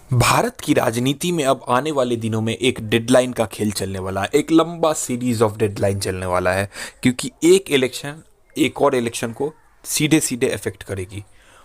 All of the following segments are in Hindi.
भारत की राजनीति में अब आने वाले दिनों में एक डेडलाइन का खेल चलने वाला है। एक लंबा सीरीज ऑफ डेडलाइन चलने वाला है, क्योंकि एक इलेक्शन एक और इलेक्शन को सीधे सीधे इफेक्ट करेगी।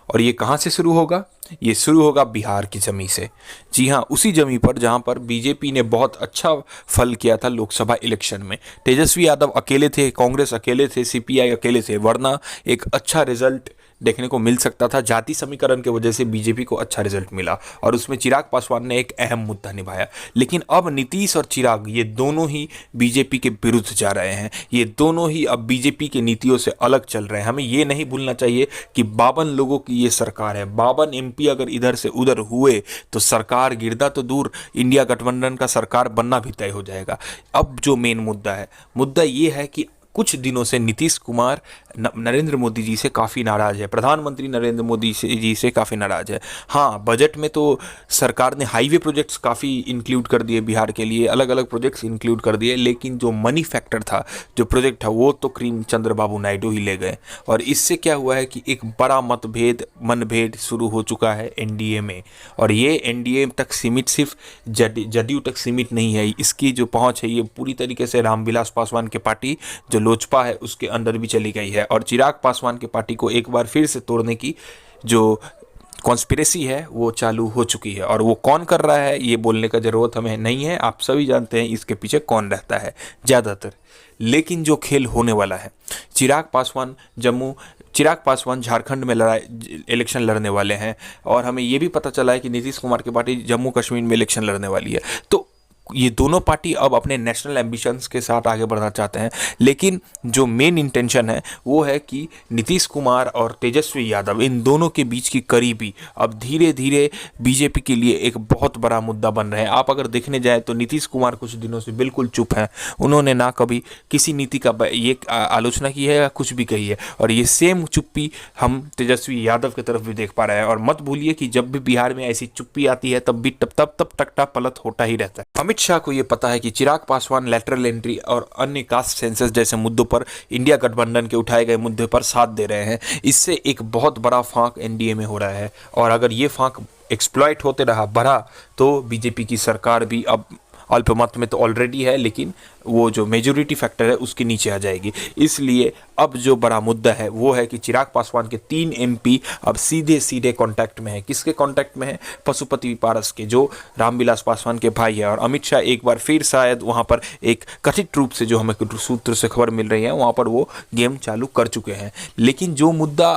और ये कहाँ से शुरू होगा? ये शुरू होगा बिहार की जमी से। जी हाँ, उसी जमी पर जहाँ पर बीजेपी ने बहुत अच्छा फल किया था लोकसभा इलेक्शन में। तेजस्वी यादव अकेले थे, कांग्रेस अकेले थे, सीपीआई अकेले थे, वरना एक अच्छा रिजल्ट देखने को मिल सकता था। जाति समीकरण की वजह से बीजेपी को अच्छा रिजल्ट मिला और उसमें चिराग पासवान ने एक अहम मुद्दा निभाया। लेकिन अब नीतीश और चिराग ये दोनों ही बीजेपी के विरुद्ध जा रहे हैं। ये दोनों ही अब बीजेपी की नीतियों से अलग चल रहे हैं। हमें ये नहीं भूलना चाहिए कि 52 लोगों की ये सरकार है। 52 एमपी अगर इधर से उधर हुए तो सरकार गिरदा तो दूर, इंडिया गठबंधन का सरकार बनना भी तय हो जाएगा। अब जो मेन मुद्दा है, मुद्दा ये है कि कुछ दिनों से नीतीश कुमार नरेंद्र मोदी जी से काफ़ी नाराज़ है। प्रधानमंत्री नरेंद्र मोदी जी से काफ़ी नाराज़ है। हाँ, बजट में तो सरकार ने हाईवे प्रोजेक्ट्स काफ़ी इंक्लूड कर दिए, बिहार के लिए अलग अलग प्रोजेक्ट्स इंक्लूड कर दिए, लेकिन जो मनी फैक्टर था, जो प्रोजेक्ट था, वो तो क्रीम चंद्रबाबू नायडू ही ले गए। और इससे क्या हुआ है कि एक बड़ा मनभेद शुरू हो चुका है एनडीए में। और ये एनडीए तक सीमित, सिर्फ जदयू तक सीमित नहीं है। इसकी जो पहुंच है ये पूरी तरीके से रामविलास पासवान की पार्टी जो लोजपा है उसके अंदर भी चली गई है। और चिराग पासवान की पार्टी को एक बार फिर से तोड़ने की जो कॉन्स्पिरेसी है वो चालू हो चुकी है। और वो कौन कर रहा है ये बोलने का ज़रूरत हमें नहीं है, आप सभी जानते हैं इसके पीछे कौन रहता है ज़्यादातर। लेकिन जो खेल होने वाला है, चिराग पासवान झारखंड में इलेक्शन लड़ने वाले हैं। और हमें ये भी पता चला है कि नीतीश कुमार की पार्टी जम्मू कश्मीर में इलेक्शन लड़ने वाली है। तो ये दोनों पार्टी अब अपने नेशनल एम्बिशंस के साथ आगे बढ़ना चाहते हैं। लेकिन जो मेन इंटेंशन है वो है कि नीतीश कुमार और तेजस्वी यादव, इन दोनों के बीच की करीबी अब धीरे धीरे बीजेपी के लिए एक बहुत बड़ा मुद्दा बन रहे हैं। आप अगर देखने जाए तो नीतीश कुमार कुछ दिनों से बिल्कुल चुप हैं। उन्होंने ना कभी किसी नीति का ये आलोचना की है या कुछ भी कही है। और ये सेम चुप्पी हम तेजस्वी यादव की तरफ भी देख पा रहे हैं। और मत भूलिए कि जब भी बिहार में ऐसी चुप्पी आती है तब भी तब टकटा पलट होता ही रहता है। अमित शाह को यह पता है कि चिराग पासवान लेटरल एंट्री और अन्य कास्ट सेंसस जैसे मुद्दों पर, इंडिया गठबंधन के उठाए गए मुद्दे पर साथ दे रहे हैं। इससे एक बहुत बड़ा फांक एनडीए में हो रहा है। और अगर ये फांक एक्सप्लॉइट होते रहा, बढ़ा, तो बीजेपी की सरकार भी अब अल्पमत में तो ऑलरेडी है, लेकिन वो जो मेजोरिटी फैक्टर है उसके नीचे आ जाएगी। इसलिए अब जो बड़ा मुद्दा है वो है कि चिराग पासवान के 3 एमपी अब सीधे सीधे कांटेक्ट में है। किसके कांटेक्ट में है? पशुपति पारस के, जो रामविलास पासवान के भाई है। और अमित शाह एक बार फिर शायद वहाँ पर एक कथित रूप से, जो हमें सूत्र से खबर मिल रही है, वहाँ पर वो गेम चालू कर चुके हैं। लेकिन जो मुद्दा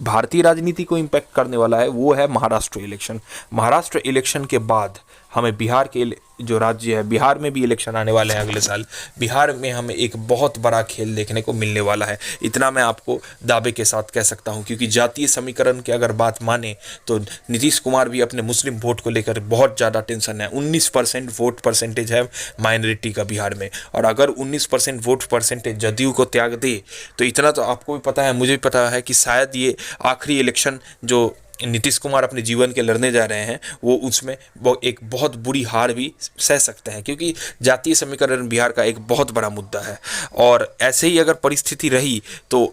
भारतीय राजनीति को इम्पैक्ट करने वाला है वो है महाराष्ट्र इलेक्शन। महाराष्ट्र इलेक्शन के बाद हमें बिहार के जो राज्य है, बिहार में भी इलेक्शन आने वाले हैं अगले साल। बिहार में हमें एक बहुत बड़ा खेल देखने को मिलने वाला है, इतना मैं आपको दावे के साथ कह सकता हूं। क्योंकि जातीय समीकरण की अगर बात माने तो नीतीश कुमार भी अपने मुस्लिम वोट को लेकर बहुत ज़्यादा टेंशन है। 19% वोट परसेंटेज है माइनॉरिटी का बिहार में। और अगर 19% वोट परसेंटेज जदयू को त्याग दे तो इतना तो आपको भी पता है, मुझे भी पता है कि शायद ये आखिरी इलेक्शन जो नीतीश कुमार अपने जीवन के लड़ने जा रहे हैं वो उसमें एक बहुत बुरी हार भी सह सकते हैं। क्योंकि जातीय समीकरण बिहार का एक बहुत बड़ा मुद्दा है। और ऐसे ही अगर परिस्थिति रही तो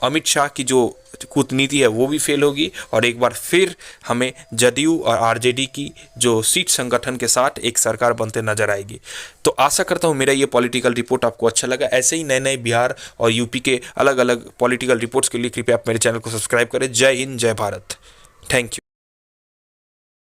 अमित शाह की जो कूटनीति है वो भी फेल होगी। और एक बार फिर हमें जदयू और आरजेडी की जो सीट संगठन के साथ एक सरकार बनते नजर आएगी। तो आशा करता हूँ मेरा ये पॉलिटिकल रिपोर्ट आपको अच्छा लगा। ऐसे ही नए नए बिहार और यूपी के अलग अलग पॉलिटिकल रिपोर्ट्स के लिए कृपया आप मेरे चैनल को सब्सक्राइब करें। जय हिंद, जय भारत। Thank you.